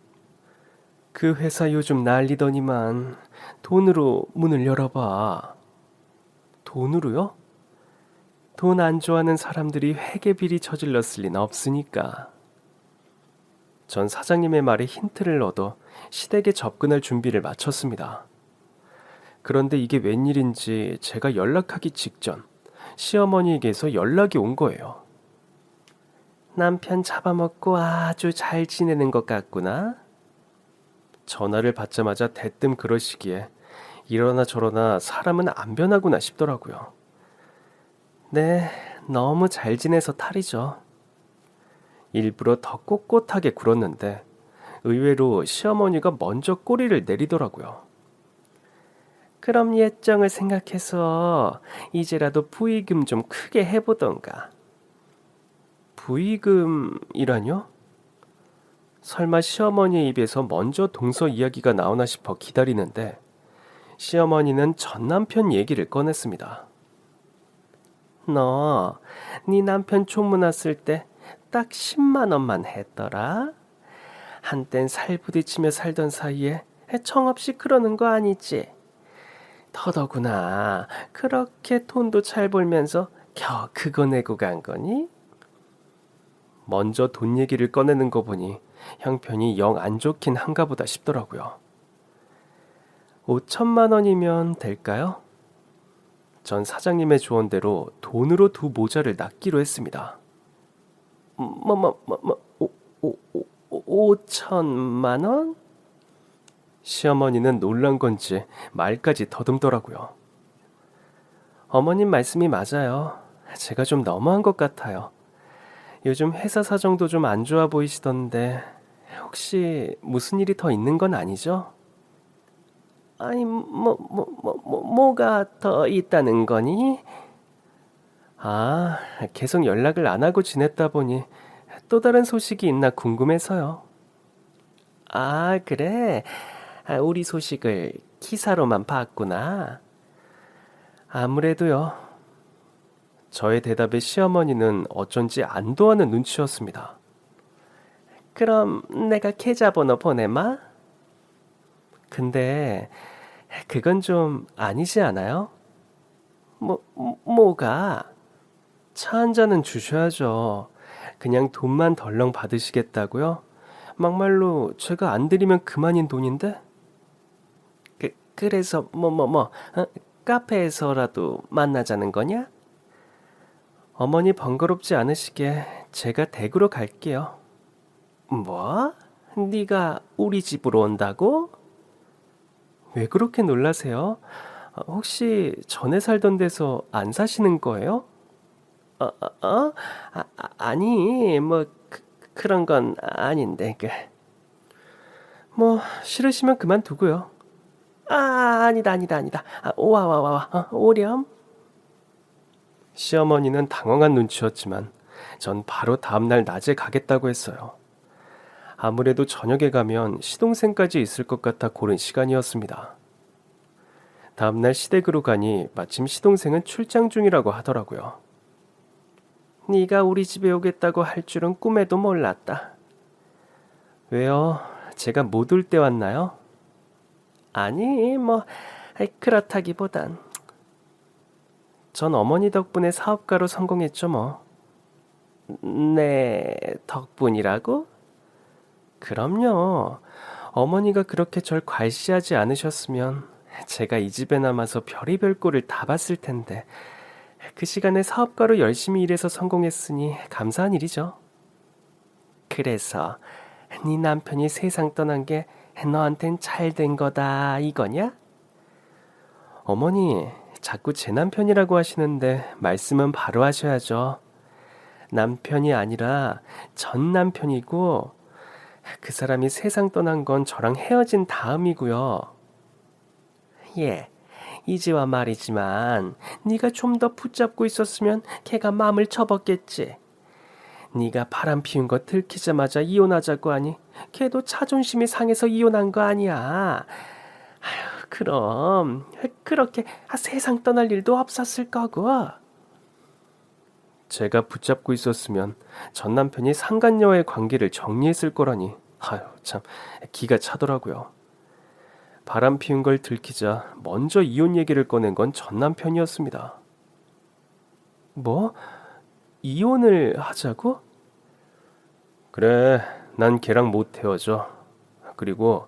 그 회사 요즘 난리더니만 돈으로 문을 열어봐. 돈으로요? 돈 안 좋아하는 사람들이 회계비리 저질렀을 리는 없으니까. 전 사장님의 말에 힌트를 얻어 시댁에 접근할 준비를 마쳤습니다. 그런데 이게 웬일인지 제가 연락하기 직전 시어머니에게서 연락이 온 거예요. 남편 잡아먹고 아주 잘 지내는 것 같구나. 전화를 받자마자 대뜸 그러시기에 이러나 저러나 사람은 안 변하구나 싶더라고요. 네, 너무 잘 지내서 탈이죠. 일부러 더 꼿꼿하게 굴었는데 의외로 시어머니가 먼저 꼬리를 내리더라고요. 그럼 예정을 생각해서 이제라도 부의금 좀 크게 해보던가. 부의금이라뇨? 설마 시어머니의 입에서 먼저 동서 이야기가 나오나 싶어 기다리는데 시어머니는 전 남편 얘기를 꺼냈습니다. 너, 네 남편 총무 왔을 때 딱 10만 원만 했더라. 한땐 살부딪히며 살던 사이에 정없이 그러는 거 아니지? 더더구나 그렇게 돈도 잘 벌면서 겨 그거 내고 간 거니? 먼저 돈 얘기를 꺼내는 거 보니 형편이 영 안 좋긴 한가 보다 싶더라고요. 5천만 원이면 될까요? 전 사장님의 조언대로 돈으로 두 모자를 낚기로 했습니다. 5천만 원? 시어머니는 놀란 건지 말까지 더듬더라고요. 어머님 말씀이 맞아요. 제가 좀 너무한 것 같아요. 요즘 회사 사정도 좀 안 좋아 보이시던데 혹시 무슨 일이 더 있는 건 아니죠? 아니 뭐가 더 있다는 거니? 아, 계속 연락을 안 하고 지냈다 보니 또 다른 소식이 있나 궁금해서요. 아, 그래? 우리 소식을 기사로만 봤구나. 아무래도요. 저의 대답에 시어머니는 어쩐지 안도하는 눈치였습니다. 그럼 내가 계좌번호 보내마? 근데 그건 좀 아니지 않아요? 뭐가? 차 한 잔은 주셔야죠. 그냥 돈만 덜렁 받으시겠다고요? 막말로 제가 안 드리면 그만인 돈인데? 그래서 카페에서라도 만나자는 거냐? 어머니 번거롭지 않으시게 제가 댁으로 갈게요. 뭐? 네가 우리 집으로 온다고? 왜 그렇게 놀라세요? 혹시 전에 살던 데서 안 사시는 거예요? 어? 아니, 뭐 그런 건 아닌데 뭐 싫으시면 그만두고요. 아니다. 와. 오렴. 시어머니는 당황한 눈치였지만 전 바로 다음날 낮에 가겠다고 했어요. 아무래도 저녁에 가면 시동생까지 있을 것 같아 고른 시간이었습니다. 다음날 시댁으로 가니 마침 시동생은 출장 중이라고 하더라고요. 네가 우리 집에 오겠다고 할 줄은 꿈에도 몰랐다. 왜요? 제가 못 올 때 왔나요? 아니, 그렇다기보단 전 어머니 덕분에 사업가로 성공했죠 뭐. 네, 덕분이라고? 그럼요. 어머니가 그렇게 절 괄시하지 않으셨으면 제가 이 집에 남아서 별의별 꼴을 다 봤을 텐데 그 시간에 사업가로 열심히 일해서 성공했으니 감사한 일이죠. 그래서 네 남편이 세상 떠난 게 너한텐 잘 된 거다 이거냐? 어머니, 자꾸 제 남편이라고 하시는데 말씀은 바로 하셔야죠. 남편이 아니라 전 남편이고 그 사람이 세상 떠난 건 저랑 헤어진 다음이고요. 예, 이제와 말이지만 네가 좀 더 붙잡고 있었으면 걔가 마음을 접었겠지. 네가 바람 피운 거 들키자마자 이혼하자고 하니 걔도 자존심이 상해서 이혼한 거 아니야. 그럼 그렇게 세상 떠날 일도 없었을 거고. 제가 붙잡고 있었으면 전 남편이 상간녀와의 관계를 정리했을 거라니 참 기가 차더라고요. 바람 피운 걸 들키자 먼저 이혼 얘기를 꺼낸 건 전 남편이었습니다. 뭐? 이혼을 하자고? 그래, 난 걔랑 못 헤어져. 그리고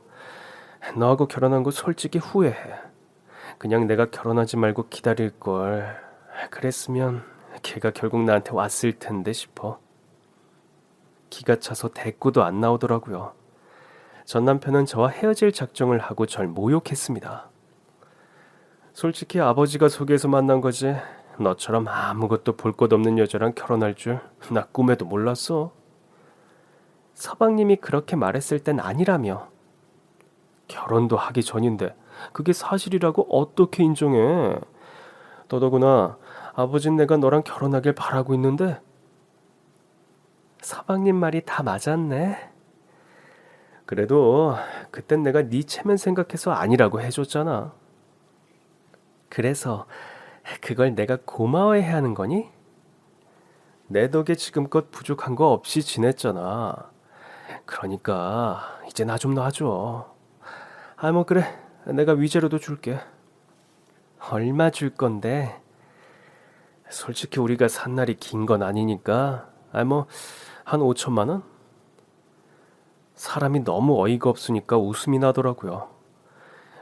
너하고 결혼한 거 솔직히 후회해. 그냥 내가 결혼하지 말고 기다릴 걸. 그랬으면 걔가 결국 나한테 왔을 텐데 싶어. 기가 차서 대꾸도 안 나오더라고요. 전 남편은 저와 헤어질 작정을 하고 절 모욕했습니다. 솔직히 아버지가 소개해서 만난 거지. 너처럼 아무것도 볼 것 없는 여자랑 결혼할 줄 나 꿈에도 몰랐어. 서방님이 그렇게 말했을 땐 아니라며. 결혼도 하기 전인데 그게 사실이라고 어떻게 인정해? 더더구나 아버진 내가 너랑 결혼하길 바라고 있는데. 서방님 말이 다 맞았네. 그래도 그땐 내가 네 체면 생각해서 아니라고 해줬잖아. 그래서 그걸 내가 고마워해야 하는 거니? 내 덕에 지금껏 부족한 거 없이 지냈잖아. 그러니까 이제 나 좀 놔줘. 뭐 그래, 내가 위자료도 줄게. 얼마 줄 건데? 솔직히 우리가 산 날이 긴 건 아니니까 뭐 한 5천만 원? 사람이 너무 어이가 없으니까 웃음이 나더라고요.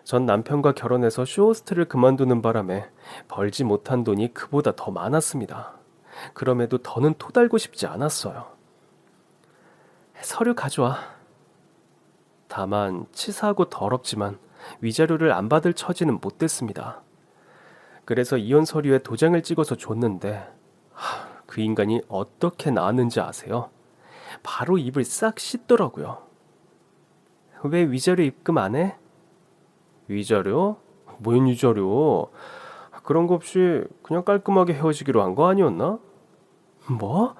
전 남편과 결혼해서 쇼호스트를 그만두는 바람에 벌지 못한 돈이 그보다 더 많았습니다. 그럼에도 더는 토달고 싶지 않았어요. 서류 가져와. 다만 치사하고 더럽지만 위자료를 안 받을 처지는 못 됐습니다. 그래서 이혼 서류에 도장을 찍어서 줬는데 그 인간이 어떻게 나왔는지 아세요? 바로 입을 싹 씻더라고요. 왜 위자료 입금 안 해? 위자료? 뭔 위자료? 그런 거 없이 그냥 깔끔하게 헤어지기로 한 거 아니었나? 뭐?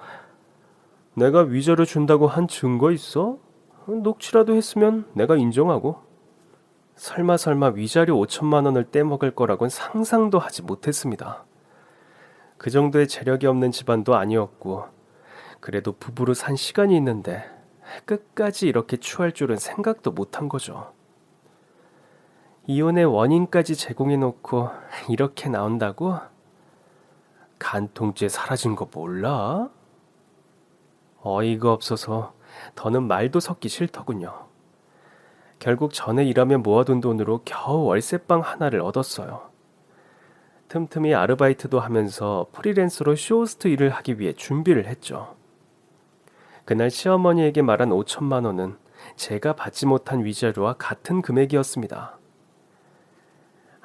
내가 위자료 준다고 한 증거 있어? 녹취라도 했으면 내가 인정하고. 설마 위자료 5천만 원을 떼먹을 거라곤 상상도 하지 못했습니다. 그 정도의 재력이 없는 집안도 아니었고 그래도 부부로 산 시간이 있는데 끝까지 이렇게 추할 줄은 생각도 못한 거죠. 이혼의 원인까지 제공해놓고 이렇게 나온다고? 간통죄 사라진 거 몰라? 어이가 없어서 더는 말도 섞기 싫더군요. 결국 전에 일하며 모아둔 돈으로 겨우 월세방 하나를 얻었어요. 틈틈이 아르바이트도 하면서 프리랜서로 쇼호스트 일을 하기 위해 준비를 했죠. 그날 시어머니에게 말한 5천만 원은 제가 받지 못한 위자료와 같은 금액이었습니다.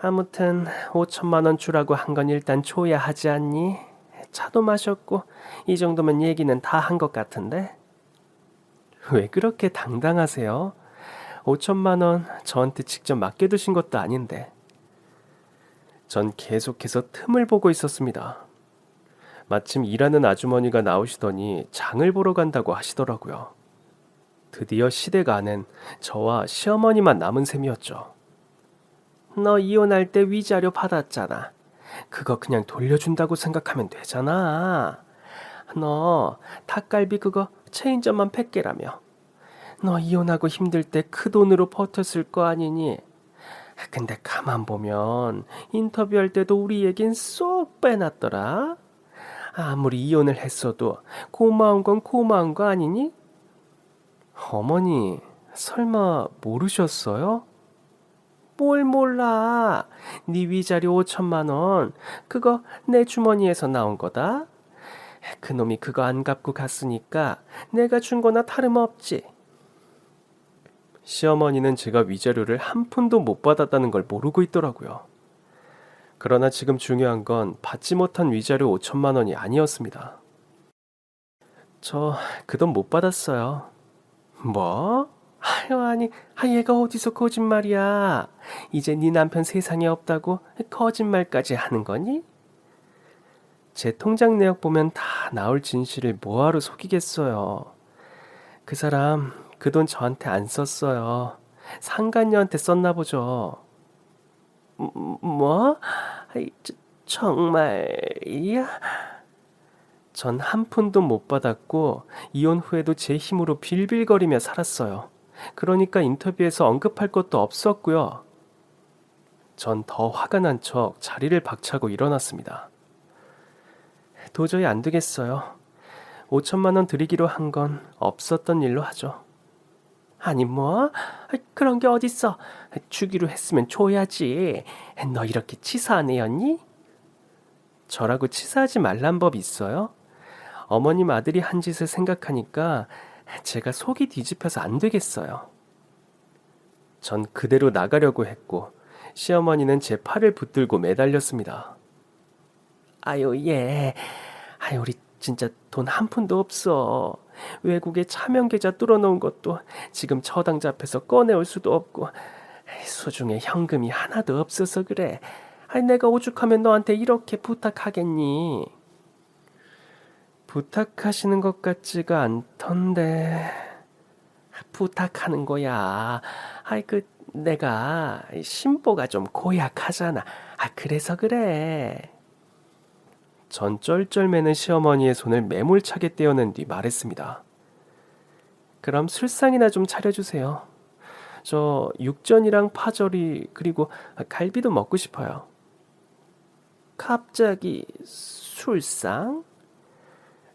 아무튼 5천만 원 주라고 한 건 일단 줘야 하지 않니? 차도 마셨고 이 정도면 얘기는 다 한 것 같은데. 왜 그렇게 당당하세요? 5천만 원 저한테 직접 맡겨두신 것도 아닌데. 전 계속해서 틈을 보고 있었습니다. 마침 일하는 아주머니가 나오시더니 장을 보러 간다고 하시더라고요. 드디어 시댁 안엔 저와 시어머니만 남은 셈이었죠. 너 이혼할 때 위자료 받았잖아. 그거 그냥 돌려준다고 생각하면 되잖아. 너 닭갈비 그거 체인점만 100개라며. 너 이혼하고 힘들 때 그 돈으로 버텼을 거 아니니? 근데 가만 보면 인터뷰할 때도 우리 얘긴 쏙 빼놨더라. 아무리 이혼을 했어도 고마운 건 고마운 거 아니니? 어머니, 설마 모르셨어요? 뭘 몰라. 네 위자료 5천만 원 그거 내 주머니에서 나온 거다. 그놈이 그거 안 갚고 갔으니까 내가 준 거나 다름없지. 시어머니는 제가 위자료를 한 푼도 못 받았다는 걸 모르고 있더라고요. 그러나 지금 중요한 건 받지 못한 위자료 5천만 원이 아니었습니다. 저 그 돈 못 받았어요. 뭐? 아니, 얘가 어디서 거짓말이야. 이제 네 남편 세상에 없다고 거짓말까지 하는 거니? 제 통장 내역 보면 다 나올 진실을 뭐하러 속이겠어요. 그 사람 그 돈 저한테 안 썼어요. 상간녀한테 썼나 보죠. 뭐? 아이, 정말이야? 전 한 푼도 못 받았고 이혼 후에도 제 힘으로 빌빌거리며 살았어요. 그러니까 인터뷰에서 언급할 것도 없었고요. 전 더 화가 난 척 자리를 박차고 일어났습니다. 도저히 안 되겠어요. 5천만 원 드리기로 한 건 없었던 일로 하죠. 아니 뭐? 그런 게 어딨어. 주기로 했으면 줘야지. 너 이렇게 치사한 애였니? 저라고 치사하지 말란 법 있어요? 어머님 아들이 한 짓을 생각하니까 제가 속이 뒤집혀서 안 되겠어요. 전 그대로 나가려고 했고 시어머니는 제 팔을 붙들고 매달렸습니다. 아유 예. 아유 우리 진짜 돈 한 푼도 없어. 외국에 차명계좌 뚫어놓은 것도 지금 처당 잡혀서 꺼내올 수도 없고 수중에 현금이 하나도 없어서 그래. 아니 내가 오죽하면 너한테 이렇게 부탁하겠니? 부탁하시는 것 같지가 않던데. 부탁하는 거야. 아이 내가 심보가 좀 고약하잖아. 그래서 그래. 전 쩔쩔매는 시어머니의 손을 매몰차게 떼어낸 뒤 말했습니다. 그럼 술상이나 좀 차려주세요. 저 육전이랑 파절이 그리고 갈비도 먹고 싶어요. 갑자기 술상?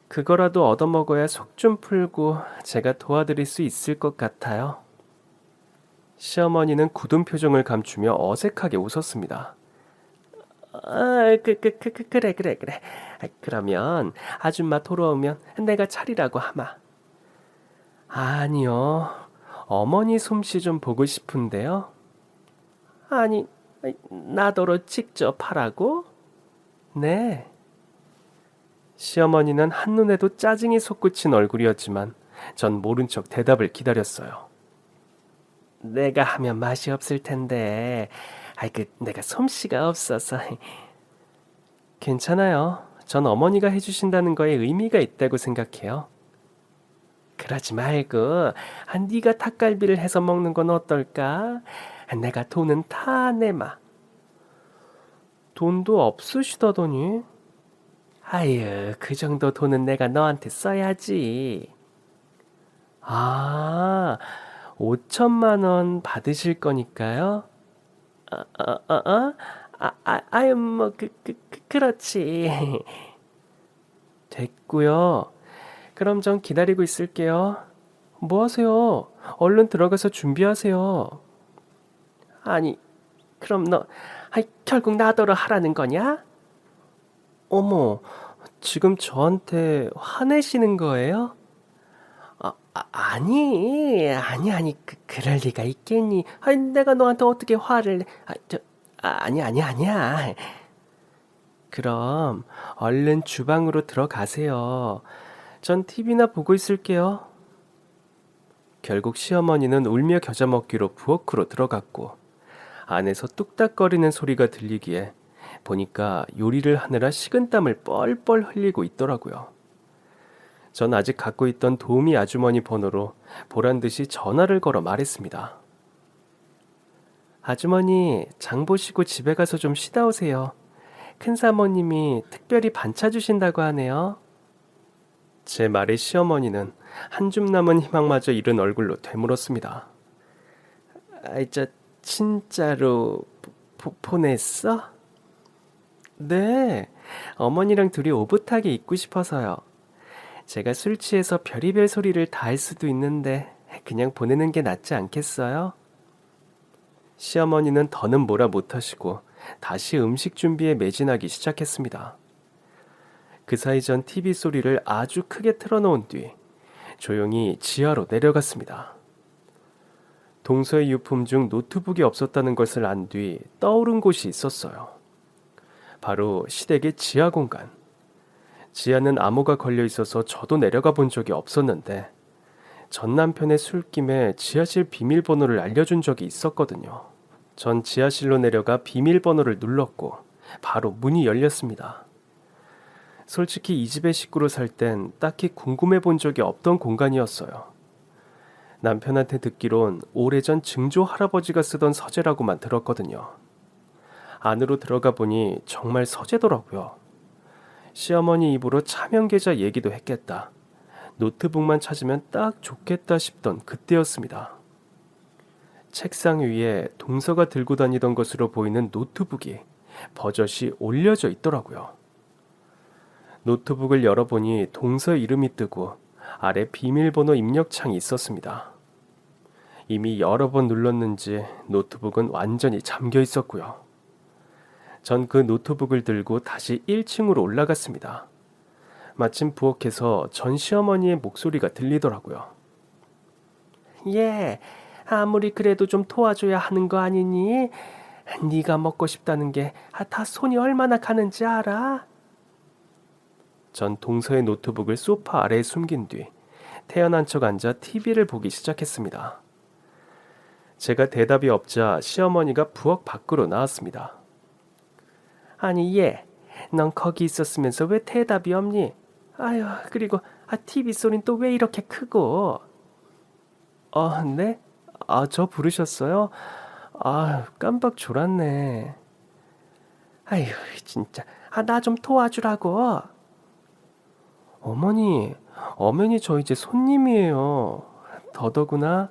그거라도 얻어먹어야 속 좀 풀고 제가 도와드릴 수 있을 것 같아요. 시어머니는 굳은 표정을 감추며 어색하게 웃었습니다. 그래. 그러면 아줌마 돌아오면 내가 차리라고 하마. 아니요. 어머니 솜씨 좀 보고 싶은데요. 아니, 나더러 직접 하라고? 네. 시어머니는 한눈에도 짜증이 솟구친 얼굴이었지만 전 모른 척 대답을 기다렸어요. 내가 하면 맛이 없을 텐데, 내가 솜씨가 없어서. 괜찮아요. 전 어머니가 해주신다는 거에 의미가 있다고 생각해요. 그러지 말고, 네가 닭갈비를 해서 먹는 건 어떨까? 내가 돈은 다 내마. 돈도 없으시다더니. 아유, 그 정도 돈은 내가 너한테 써야지. 5천만 원 받으실 거니까요? 아유, 뭐, 그렇지. 됐고요. 그럼 전 기다리고 있을게요. 뭐 하세요? 얼른 들어가서 준비하세요. 아니, 그럼 결국 나더러 하라는 거냐? 어머, 지금 저한테 화내시는 거예요? 아니, 그럴 리가 있겠니? 내가 너한테 어떻게 화를 내? 아니야. 그럼 얼른 주방으로 들어가세요. 전 TV나 보고 있을게요. 결국 시어머니는 울며 겨자 먹기로 부엌으로 들어갔고 안에서 뚝딱거리는 소리가 들리기에 보니까 요리를 하느라 식은땀을 뻘뻘 흘리고 있더라고요. 전 아직 갖고 있던 도우미 아주머니 번호로 보란듯이 전화를 걸어 말했습니다. 아주머니, 장 보시고 집에 가서 좀 쉬다 오세요. 큰사모님이 특별히 반차 주신다고 하네요. 제 말에 시어머니는 한 줌 남은 희망마저 잃은 얼굴로 되물었습니다. 진짜로 보냈어? 네, 어머니랑 둘이 오붓하게 있고 싶어서요. 제가 술 취해서 별의별 소리를 다 할 수도 있는데 그냥 보내는 게 낫지 않겠어요? 시어머니는 더는 뭐라 못하시고 다시 음식 준비에 매진하기 시작했습니다. 그 사이 전 TV 소리를 아주 크게 틀어놓은 뒤 조용히 지하로 내려갔습니다. 동서의 유품 중 노트북이 없었다는 것을 안 뒤 떠오른 곳이 있었어요. 바로 시댁의 지하 공간. 지하는 암호가 걸려 있어서 저도 내려가 본 적이 없었는데 전 남편의 술김에 지하실 비밀번호를 알려준 적이 있었거든요. 전 지하실로 내려가 비밀번호를 눌렀고 바로 문이 열렸습니다. 솔직히 이 집의 식구로 살 땐 딱히 궁금해 본 적이 없던 공간이었어요. 남편한테 듣기론 오래전 증조 할아버지가 쓰던 서재라고만 들었거든요. 안으로 들어가 보니 정말 서재더라고요. 시어머니 입으로 차명계좌 얘기도 했겠다. 노트북만 찾으면 딱 좋겠다 싶던 그때였습니다. 책상 위에 동서가 들고 다니던 것으로 보이는 노트북이 버젓이 올려져 있더라고요. 노트북을 열어보니 동서 이름이 뜨고 아래 비밀번호 입력창이 있었습니다. 이미 여러 번 눌렀는지 노트북은 완전히 잠겨 있었고요. 전 그 노트북을 들고 다시 1층으로 올라갔습니다. 마침 부엌에서 전 시어머니의 목소리가 들리더라고요. 예, 아무리 그래도 좀 도와줘야 하는 거 아니니? 네가 먹고 싶다는 게 다 손이 얼마나 가는지 알아? 전 동서의 노트북을 소파 아래에 숨긴 뒤 태어난 척 앉아 TV를 보기 시작했습니다. 제가 대답이 없자 시어머니가 부엌 밖으로 나왔습니다. 아니 얘, 넌 거기 있었으면서 왜 대답이 없니? 아유, 그리고 TV 소린 또 왜 이렇게 크고? 네? 저 부르셨어요? 깜빡 졸았네. 아유, 진짜. 나 좀 도와주라고. 어머니 저 이제 손님이에요. 더더구나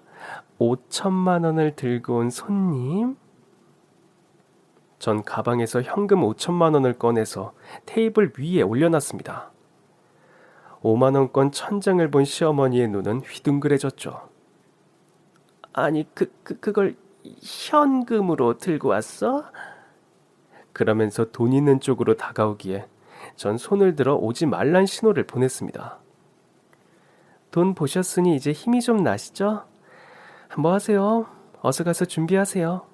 5천만 원을 들고 온 손님? 전 가방에서 현금 5천만 원을 꺼내서 테이블 위에 올려놨습니다. 5만 원권 천장을 본 시어머니의 눈은 휘둥그레졌죠. 아니, 그걸 현금으로 들고 왔어? 그러면서 돈 있는 쪽으로 다가오기에 전 손을 들어 오지 말란 신호를 보냈습니다. 돈 보셨으니 이제 힘이 좀 나시죠? 뭐 하세요? 어서 가서 준비하세요.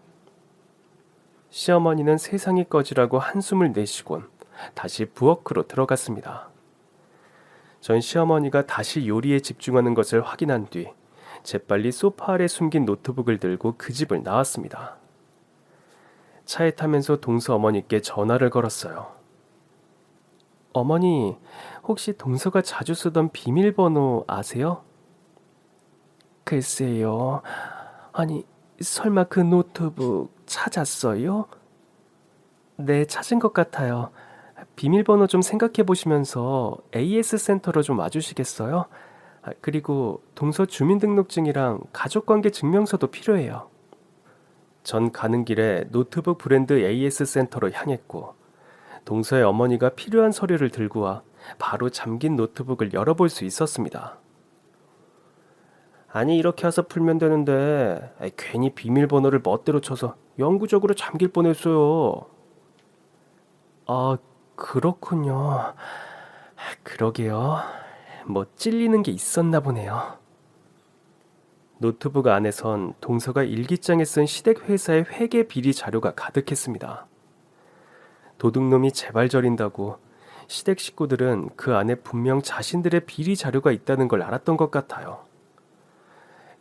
시어머니는 세상이 꺼지라고 한숨을 내쉬곤 다시 부엌으로 들어갔습니다. 전 시어머니가 다시 요리에 집중하는 것을 확인한 뒤 재빨리 소파 아래 숨긴 노트북을 들고 그 집을 나왔습니다. 차에 타면서 동서 어머니께 전화를 걸었어요. 어머니, 혹시 동서가 자주 쓰던 비밀번호 아세요? 글쎄요. 아니, 설마 그 노트북 찾았어요? 네, 찾은 것 같아요. 비밀번호 좀 생각해 보시면서 AS 센터로 좀 와주시겠어요? 그리고 동서 주민등록증이랑 가족관계 증명서도 필요해요. 전 가는 길에 노트북 브랜드 AS 센터로 향했고 동서의 어머니가 필요한 서류를 들고 와 바로 잠긴 노트북을 열어볼 수 있었습니다. 아니 이렇게 해서 풀면 되는데 괜히 비밀번호를 멋대로 쳐서 영구적으로 잠길 뻔했어요. 그렇군요. 그러게요. 뭐 찔리는 게 있었나 보네요. 노트북 안에선 동서가 일기장에 쓴 시댁 회사의 회계 비리 자료가 가득했습니다. 도둑놈이 재발 저린다고 시댁 식구들은 그 안에 분명 자신들의 비리 자료가 있다는 걸 알았던 것 같아요.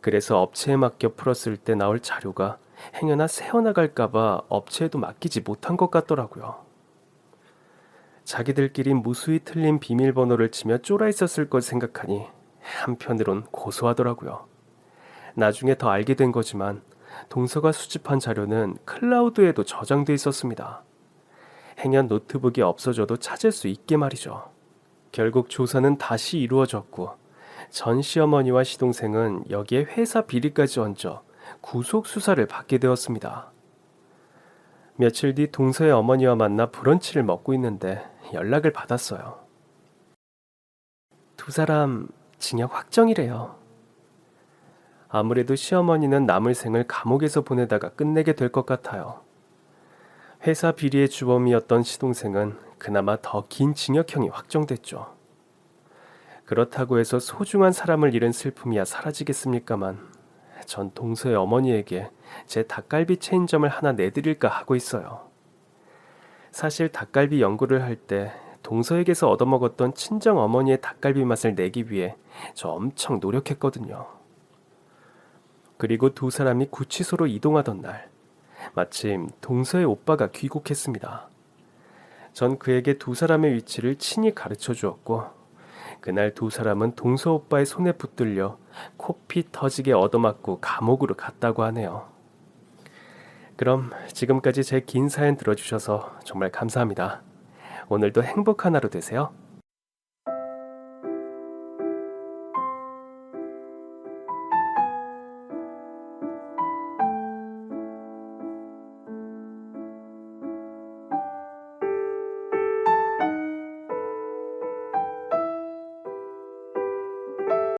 그래서 업체에 맡겨 풀었을 때 나올 자료가 행여나 새어나갈까봐 업체에도 맡기지 못한 것 같더라고요. 자기들끼리 무수히 틀린 비밀번호를 치며 쫄아 있었을 걸 생각하니 한편으론 고소하더라고요. 나중에 더 알게 된 거지만 동서가 수집한 자료는 클라우드에도 저장돼 있었습니다. 행여 노트북이 없어져도 찾을 수 있게 말이죠. 결국 조사는 다시 이루어졌고 전 시어머니와 시동생은 여기에 회사 비리까지 얹어 구속 수사를 받게 되었습니다. 며칠 뒤 동서의 어머니와 만나 브런치를 먹고 있는데 연락을 받았어요. 두 사람 징역 확정이래요. 아무래도 시어머니는 남을 생을 감옥에서 보내다가 끝내게 될 것 같아요. 회사 비리의 주범이었던 시동생은 그나마 더 긴 징역형이 확정됐죠. 그렇다고 해서 소중한 사람을 잃은 슬픔이야 사라지겠습니까만 전 동서의 어머니에게 제 닭갈비 체인점을 하나 내드릴까 하고 있어요. 사실 닭갈비 연구를 할 때 동서에게서 얻어먹었던 친정 어머니의 닭갈비 맛을 내기 위해 저 엄청 노력했거든요. 그리고 두 사람이 구치소로 이동하던 날 마침 동서의 오빠가 귀국했습니다. 전 그에게 두 사람의 위치를 친히 가르쳐 주었고, 그날 두 사람은 동서 오빠의 손에 붙들려 코피 터지게 얻어맞고 감옥으로 갔다고 하네요. 그럼 지금까지 제 긴 사연 들어주셔서 정말 감사합니다. 오늘도 행복한 하루 되세요.